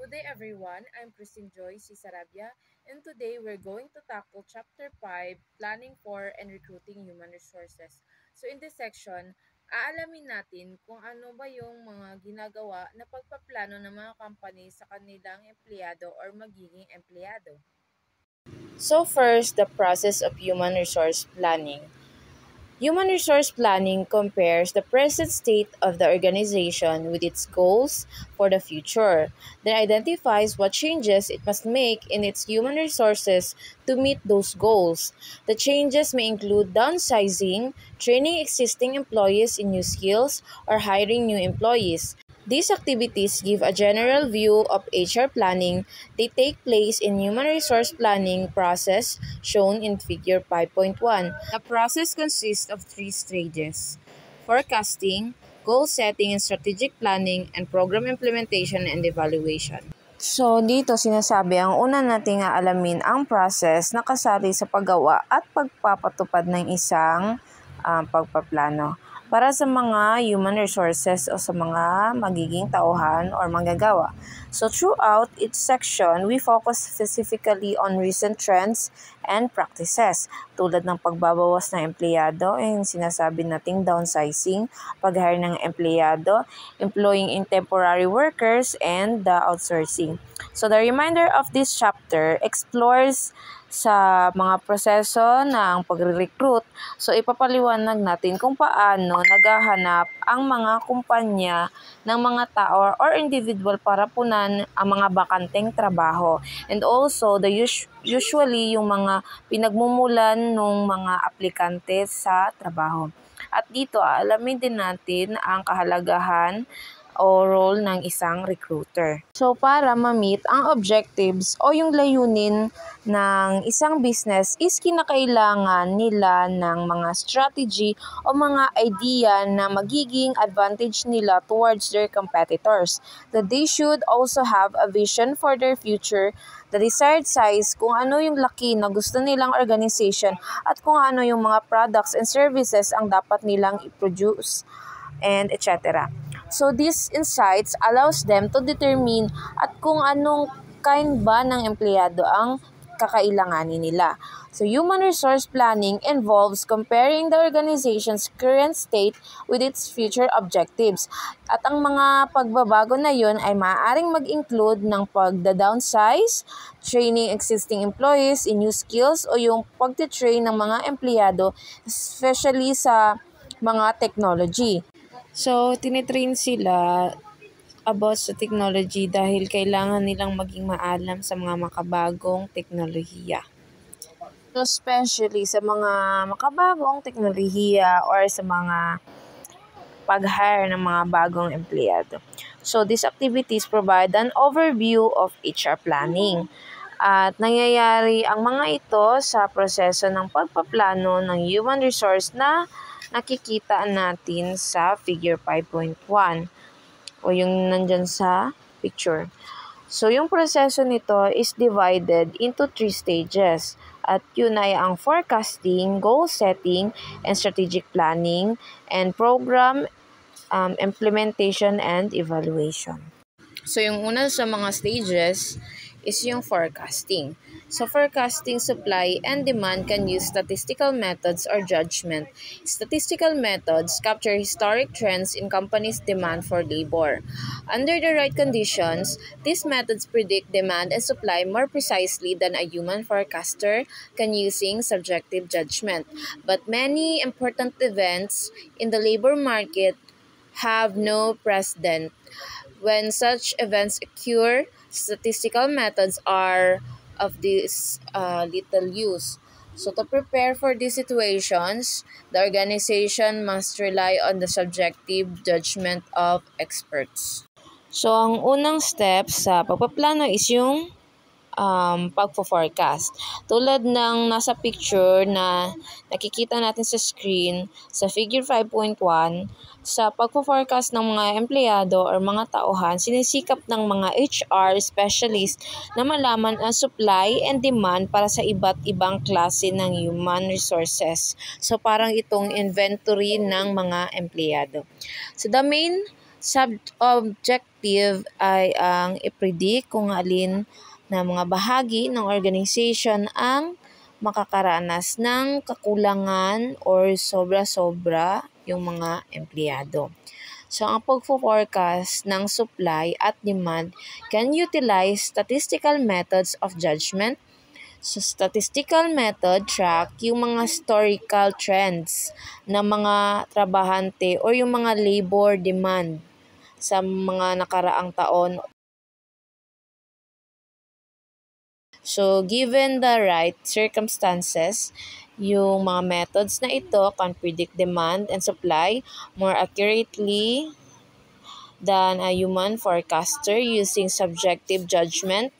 Good day everyone, I'm Christine Joyce Sarabia, and today we're going to tackle Chapter 5, Planning for and Recruiting Human Resources. So in this section, aalamin natin kung ano ba yung mga ginagawa na pagpaplano ng mga company sa kanilang empleyado or magiging empleyado. So first, the process of human resource planning. Human resource planning compares the present state of the organization with its goals for the future, then identifies what changes it must make in its human resources to meet those goals. The changes may include downsizing, training existing employees in new skills, or hiring new employees. These activities give a general view of HR planning. They take place in human resource planning process shown in figure 5.1. The process consists of three stages: forecasting, goal setting and strategic planning, and program implementation and evaluation. So, dito sinasabi ang una nating aalamin ang process na kasali sa paggawa at pagpapatupad ng isang pagpaplano para sa mga human resources o sa mga magiging tauhan or manggagawa. So throughout each section, we focus specifically on recent trends and practices tulad ng pagbabawas ng empleyado, yung sinasabi nating downsizing, pag-hire ng empleyado, employing in temporary workers, and the outsourcing. So the remainder of this chapter explores sa mga proseso ng pagre-recruit. So ipapaliwanag natin kung paano naghahanap ang mga kumpanya ng mga tao or individual para punan ang mga bakanteng trabaho. And also usually yung mga pinagmumulan ng mga aplikante sa trabaho. At dito alamin din natin ang kahalagahan o role ng isang recruiter. So para ma-meet ang objectives o yung layunin ng isang business is kinakailangan nila ng mga strategy o mga idea na magiging advantage nila towards their competitors. That they should also have a vision for their future, the desired size, kung ano yung laki na gusto nilang organization at kung ano yung mga products and services ang dapat nilang i-produce and etc. So these insights allows them to determine at kung anong kind ba ng empleyado ang kakailanganin nila. So human resource planning involves comparing the organization's current state with its future objectives. At ang mga pagbabago na yun ay maaaring mag-include ng pagda-downsize, training existing employees in new skills o yung pagtitrain ng mga empleyado, especially sa mga technology. So, tinitrain sila about sa technology dahil kailangan nilang maging maalam sa mga makabagong teknolohiya. So, especially sa mga makabagong teknolohiya or sa mga pag-hire ng mga bagong empleyado. So, these activities provide an overview of HR planning. At nangyayari ang mga ito sa proseso ng pagpaplano ng human resource na nakikita natin sa figure 5.1 o yung nandyan sa picture. So, yung proseso nito is divided into 3 stages. At yun ay ang forecasting, goal setting, and strategic planning, and program implementation and evaluation. So, yung una sa mga stages is yung forecasting. So, forecasting supply and demand can use statistical methods or judgment. Statistical methods capture historic trends in companies' demand for labor. Under the right conditions, these methods predict demand and supply more precisely than a human forecaster can using subjective judgment. But many important events in the labor market have no precedent. When such events occur, statistical methods are of this little use. So to prepare for these situations, the organization must rely on the subjective judgment of experts. So ang unang step sa pagpaplano is yung pagpo-forecast. Tulad ng nasa picture na nakikita natin sa screen sa figure 5.1, sa pagpo-forecast ng mga empleyado or mga tauhan, sinisikap ng mga HR specialist na malaman ang supply and demand para sa iba't ibang klase ng human resources. So parang itong inventory ng mga empleyado. So the main Subjective ay ang i-predict kung alin na mga bahagi ng organization ang makakaranas ng kakulangan or sobra-sobra yung mga empleyado. So, ang pagfo-forecast ng supply at demand can utilize statistical methods of judgment. So, statistical method track yung mga historical trends ng mga trabahante o yung mga labor demand sa mga nakaraang taon. So, given the right circumstances, yung mga methods na ito can predict demand and supply more accurately than a human forecaster using subjective judgment.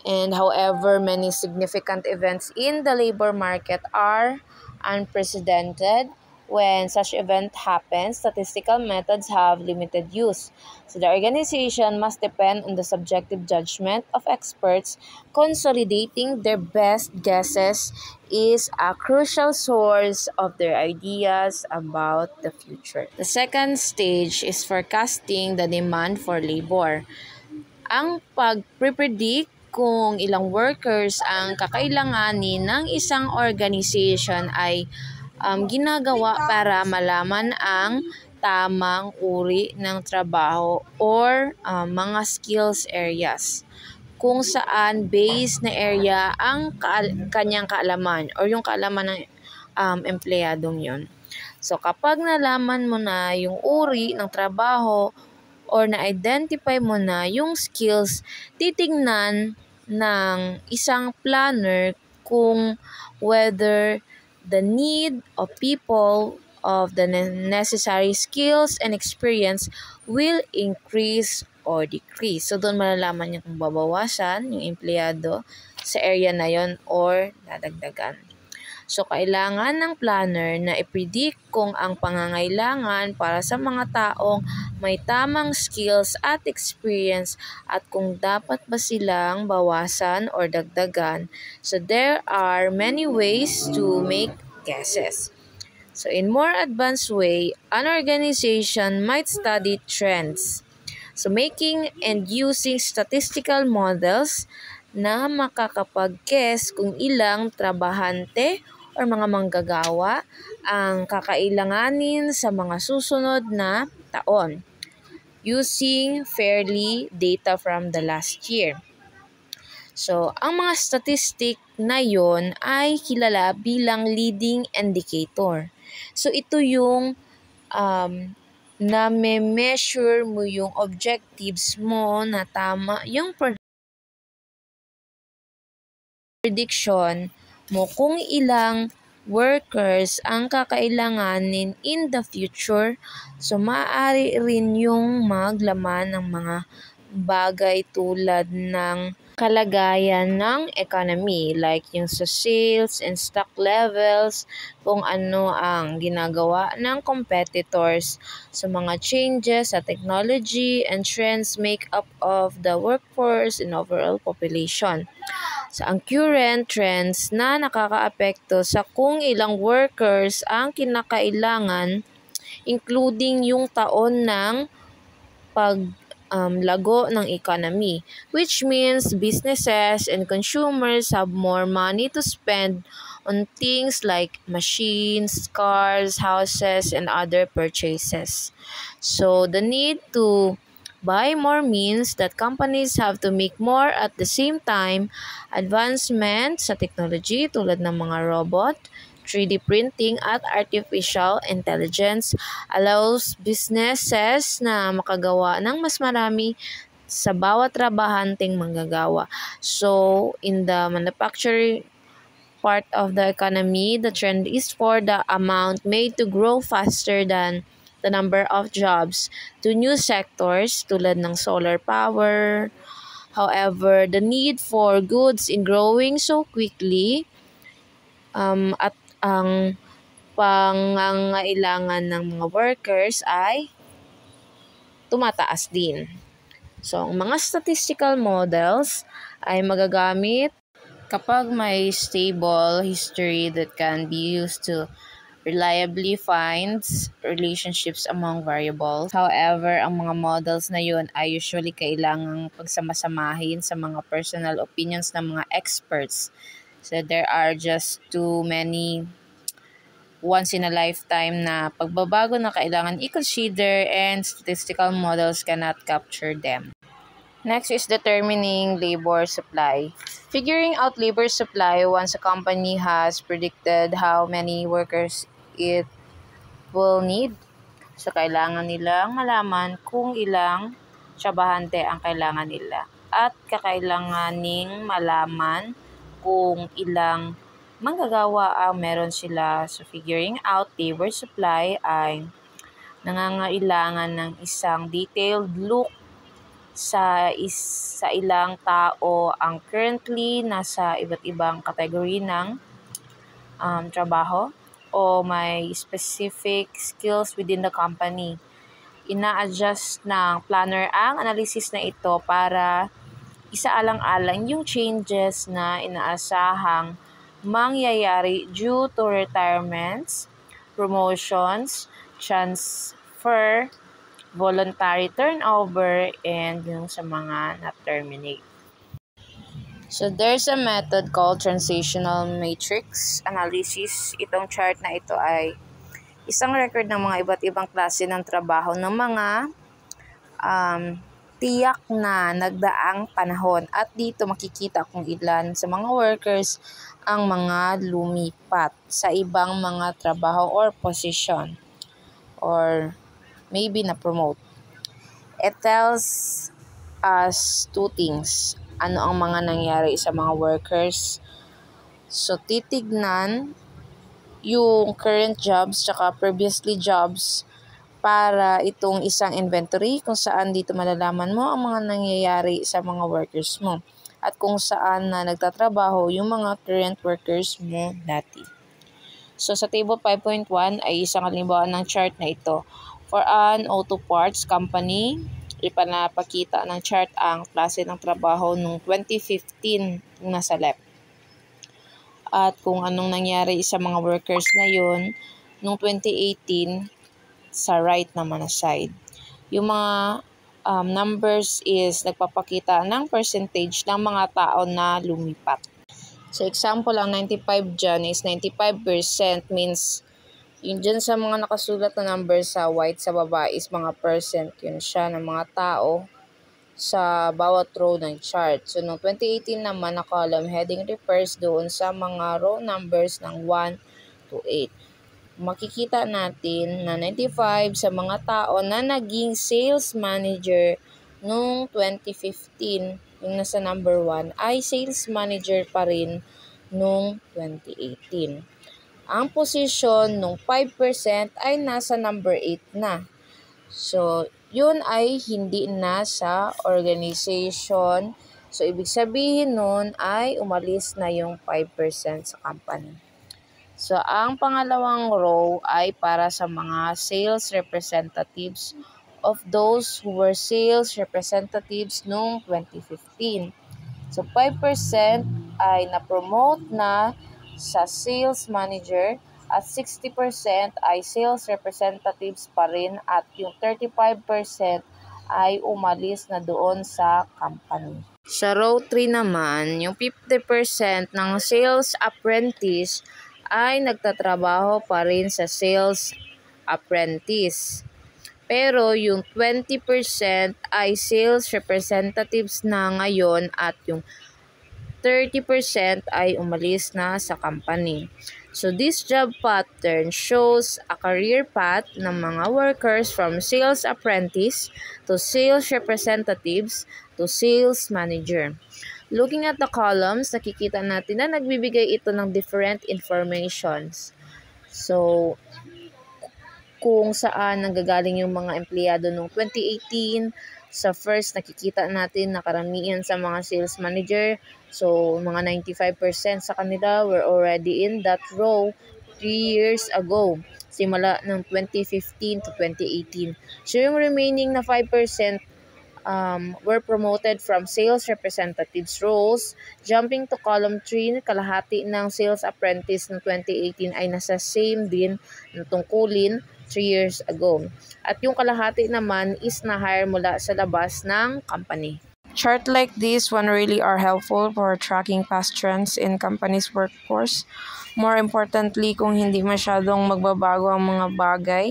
And however, many significant events in the labor market are unprecedented. When such event happens, statistical methods have limited use. So the organization must depend on the subjective judgment of experts. Consolidating their best guesses is a crucial source of their ideas about the future. The second stage is forecasting the demand for labor. Ang pag-predict kung ilang workers ang kakailanganin ng isang organization ay ginagawa para malaman ang tamang uri ng trabaho or mga skills areas kung saan base na area ang kanyang kaalaman or yung kaalaman ng empleyadong yon. So kapag nalaman mo na yung uri ng trabaho or na-identify mo na yung skills, titingnan ng isang planner kung whether the need of people of the necessary skills and experience will increase or decrease. So, doon malalaman niya kung babawasan yung empleyado sa area na yon or dadagdagan. So, kailangan ng planner na i-predict kung ang pangangailangan para sa mga taong may tamang skills at experience at kung dapat ba silang bawasan or dagdagan. So, there are many ways to make guesses. So, in more advanced way, an organization might study trends. So, making and using statistical models na makakapag-guess kung ilang trabahante or mga manggagawa ang kakailanganin sa mga susunod na taon using fairly data from the last year. So, ang mga statistic na yon ay kilala bilang leading indicator. So, ito yung na-measure mo yung objectives mo na tama yung prediction mo kung ilang workers ang kakailanganin in the future. So, maaari rin yung maglaman ng mga bagay tulad ng kalagayan ng economy like yung sa sales and stock levels, kung ano ang ginagawa ng competitors sa mga changes sa technology and trends make up of the workforce and overall population. So, ang current trends na nakakaapekto sa kung ilang workers ang kinakailangan, including yung taon ng paglago ng economy, which means businesses and consumers have more money to spend on things like machines, cars, houses, and other purchases. So, the need to buy more means that companies have to make more at the same time. Advancement sa technology tulad ng mga robot, 3D printing at artificial intelligence allows businesses na makagawa ng mas marami sa bawat trabahanteng manggagawa. So, in the manufacturing part of the economy, the trend is for the amount made to grow faster than the number of jobs to new sectors tulad ng solar power. However, the need for goods in growing so quickly at ang pangangailangan ng mga workers ay tumataas din. So, ang mga statistical models ay magagamit kapag may stable history that can be used to reliably finds relationships among variables. However, ang mga models na yun ay usually kailangang pagsamasamahin sa mga personal opinions ng mga experts. So there are just too many once in a lifetime na pagbabago na kailangan i-consider and statistical models cannot capture them. Next is determining labor supply. Figuring out labor supply once a company has predicted how many workers it will need. So, kailangan nilang malaman kung ilang trabahante ang kailangan nila. At kakailanganing malaman kung ilang manggagawa ang meron sila. So, figuring out labor supply ay nangangailangan ng isang detailed look sa ilang tao ang currently nasa iba't ibang category ng trabaho o may specific skills within the company. Ina-adjust ng planner ang analysis na ito para isaalang-alang yung changes na inaasahang mangyayari due to retirements, promotions, transfer, voluntary turnover, and yung sa mga na-terminate. So, there's a method called transitional matrix analysis. Itong chart na ito ay isang record ng mga iba't ibang klase ng trabaho ng mga tiyak na nagdaang panahon. At dito makikita kung ilan sa mga workers ang mga lumipat sa ibang mga trabaho or position or maybe na-promote. It tells us two things. Ano ang mga nangyari sa mga workers. So, titignan yung current jobs tsaka previously jobs para itong isang inventory kung saan dito malalaman mo ang mga nangyayari sa mga workers mo at kung saan na nagtatrabaho yung mga current workers mo dati. So, sa table 5.1 ay isang halimbawa ng chart na ito. For an auto parts company, ipanapakita ng chart ang klase ng trabaho noong 2015 yung nasa left. At kung anong nangyari sa mga workers na yun noong 2018 sa right naman na side. Yung mga numbers is nagpapakita ng percentage ng mga tao na lumipat. So example, ang 95 dyan is 95% means yun dyan sa mga nakasulat na number sa white sa baba is mga percent. Yun siya ng mga tao sa bawat row ng chart. So, noong 2018 naman na column heading refers doon sa mga row numbers ng 1 to 8. Makikita natin na 95 sa mga tao na naging sales manager noong 2015, yung nasa number 1, ay sales manager pa rin noong 2018. Ang posisyon ng 5% ay nasa number 8 na. So, yun ay hindi na sa organization. So, ibig sabihin nun ay umalis na yung 5% sa company. So, ang pangalawang row ay para sa mga sales representatives of those who were sales representatives noong 2015. So, 5% ay na-promote na sa sales manager at 60% ay sales representatives pa rin at yung 35% ay umalis na doon sa company. Sa row 3 naman, yung 50% ng sales apprentice ay nagtatrabaho pa rin sa sales apprentice. Pero yung 20% ay sales representatives na ngayon at yung 30% ay umalis na sa company. So this job pattern shows a career path ng mga workers from sales apprentice to sales representatives to sales manager. Looking at the columns, nakikita natin na nagbibigay ito ng different informations. So, kung saan nanggagaling yung mga empleyado noong 2018. Sa first, nakikita natin na karamihan sa mga sales manager. So, mga 95% sa kanila were already in that row 3 years ago. Simula ng 2015 to 2018. So, yung remaining na 5% were promoted from sales representatives roles, jumping to column 3, kalahati ng sales apprentice ng 2018 ay nasa same din ng tungkulin 3 years ago. At yung kalahati naman is na-hire mula sa labas ng company. Chart like this one really are helpful for tracking past trends in company's workforce. More importantly, kung hindi masyadong magbabago ang mga bagay,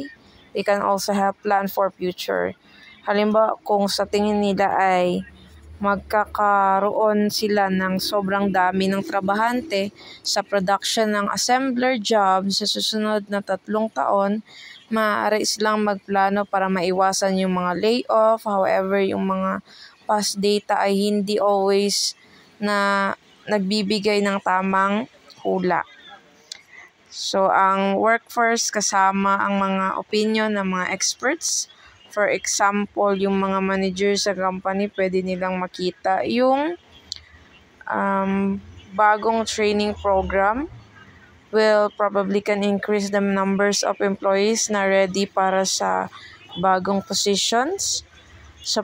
they can also help plan for future. Halimbawa, kung sa tingin nila ay magkakaroon sila ng sobrang dami ng trabahante sa production ng assembler job sa susunod na 3 taon, maaari silang magplano para maiwasan yung mga layoff. However, yung mga past data ay hindi always na nagbibigay ng tamang hula. So, ang workforce kasama ang mga opinion ng mga experts. For example, yung mga managers sa company, pwede nilang makita yung bagong training program will probably can increase the numbers of employees na ready para sa bagong positions. So,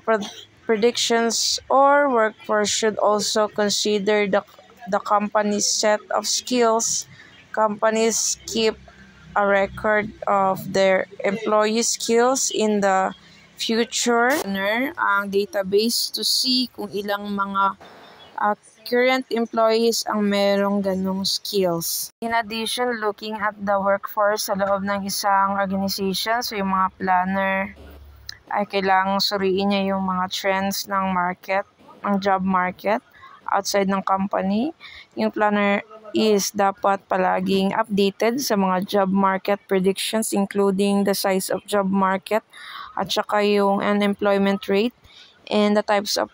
predictions or workforce should also consider the company's set of skills. Companies keep a record of their employee skills in the future. Ang database to see kung ilang mga current employees ang merong ganong skills. In addition, looking at the workforce sa loob ng isang organization, so yung mga planner ay kailangang suriin niya yung mga trends ng market, ng job market outside ng company. Yung planner is dapat palaging updated sa mga job market predictions, including the size of job market at saka yung unemployment rate and the types of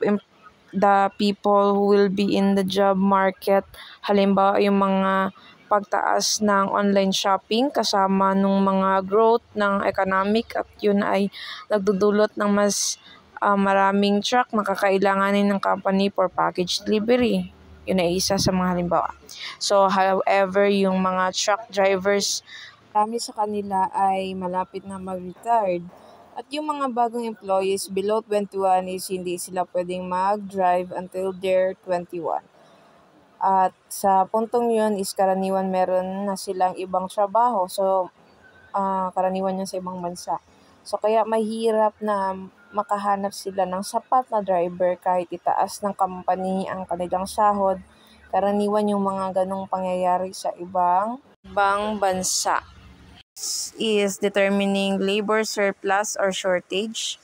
the people who will be in the job market. Halimbawa, yung mga pagtaas ng online shopping kasama nung mga growth ng economic at yun ay nagdudulot ng mas maraming truck na kakailanganin ng company for package delivery. Yun ay isa sa mga halimbawa. So, however, yung mga truck drivers, marami sa kanila ay malapit na mag-retired. At yung mga bagong employees below 21 is hindi sila pwedeng mag-drive until they're 21. At sa puntong yun is karaniwan meron na silang ibang trabaho. So, karaniwan yun sa ibang bansa. So, kaya mahirap na makahanap sila ng sapat na driver kahit itaas ng company ang kanilang sahod. Karaniwan yung mga ganong pangyayari sa ibang bansa. Is determining labor surplus or shortage.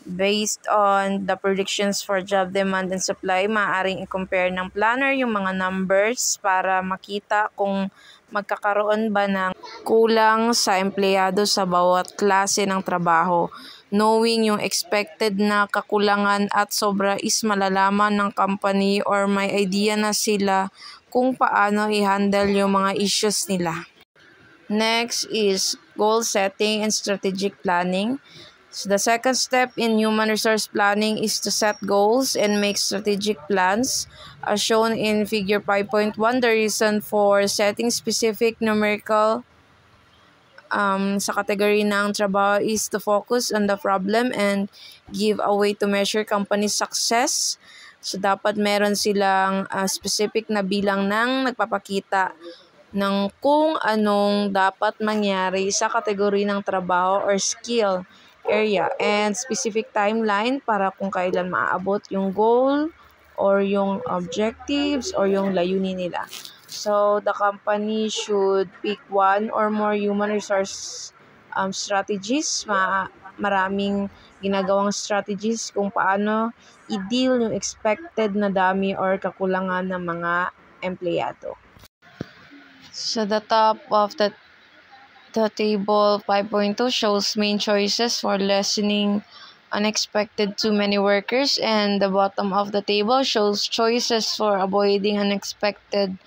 Based on the predictions for job demand and supply, maaaring i-compare ng planner yung mga numbers para makita kung magkakaroon ba ng kulang sa empleyado sa bawat klase ng trabaho. Knowing yung expected na kakulangan at sobra is malalaman ng company or may idea na sila kung paano i-handle yung mga issues nila. Next is goal setting and strategic planning. So the second step in human resource planning is to set goals and make strategic plans. As shown in figure 5.1, the reason for setting specific numerical sa category ng trabaho is to focus on the problem and give a way to measure company success. So dapat meron silang specific na bilang ng nagpapakita ng kung anong dapat mangyari sa kategory ng trabaho or skill area and specific timeline para kung kailan maaabot yung goal or yung objectives or yung layunin nila. So, the company should pick one or more human resource strategies. Maraming ginagawang strategies kung paano i-deal yung expected na dami or kakulangan ng mga empleyado. So the top of the table 5.2 shows main choices for lessening unexpected too many workers, and the bottom of the table shows choices for avoiding unexpected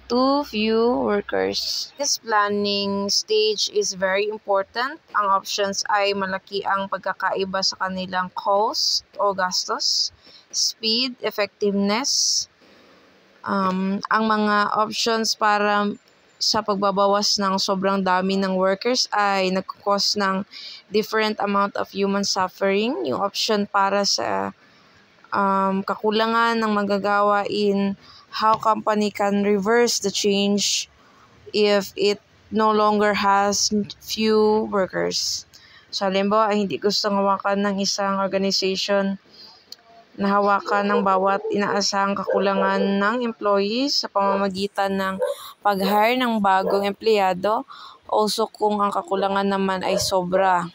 too few workers. This planning stage is very important. Ang options ay malaki ang pagkakaiba sa kanilang cost o gastos, speed, effectiveness. Ang mga options para sa pagbabawas ng sobrang dami ng workers ay nagkukos ng different amount of human suffering. Yung option para sa kakulangan ng magagawa in how company can reverse the change if it no longer has few workers. So, halimbawa, hindi gustong hawakan ng isang organization na hawakan ng bawat inaasahang kakulangan ng employees sa pamamagitan ng pag-hire ng bagong empleyado, also kung ang kakulangan naman ay sobra.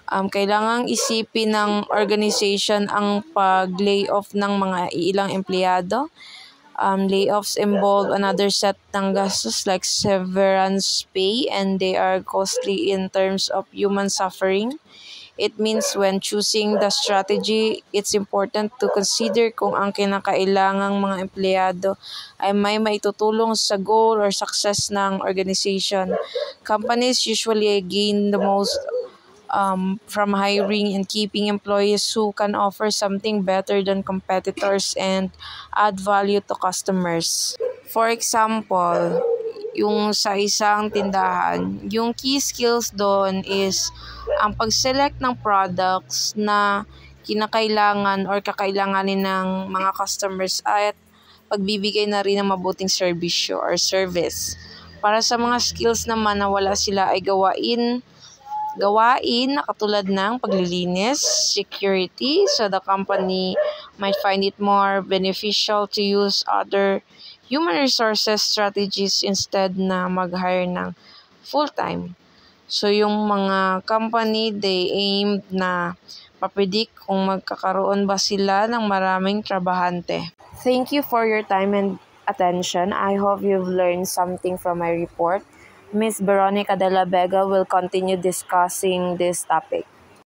Kailangang isipin ng organization ang pag-layoff ng mga ilang empleyado. Layoffs involve another set ng gastos like severance pay, and they are costly in terms of human suffering. It means when choosing the strategy, it's important to consider kung ang kinakailangang mga empleyado ay may maitutulong sa goal or success ng organization. Companies usually gain the most from hiring and keeping employees who can offer something better than competitors and add value to customers. For example, yung sa isang tindahan, yung key skills doon is ang pag-select ng products na kinakailangan or kakailanganin ng mga customers at pagbibigay na rin ng mabuting serbisyo or service. Para sa mga skills naman na wala sila ay gawain na katulad ng paglilinis, security, so the company might find it more beneficial to use other human resources strategies instead na mag-hire ng full-time. So yung mga company, they aim na mapredict kung magkakaroon ba sila ng maraming trabahante. Thank you for your time and attention. I hope you've learned something from my report. Ms. Veronica de la Vega will continue discussing this topic.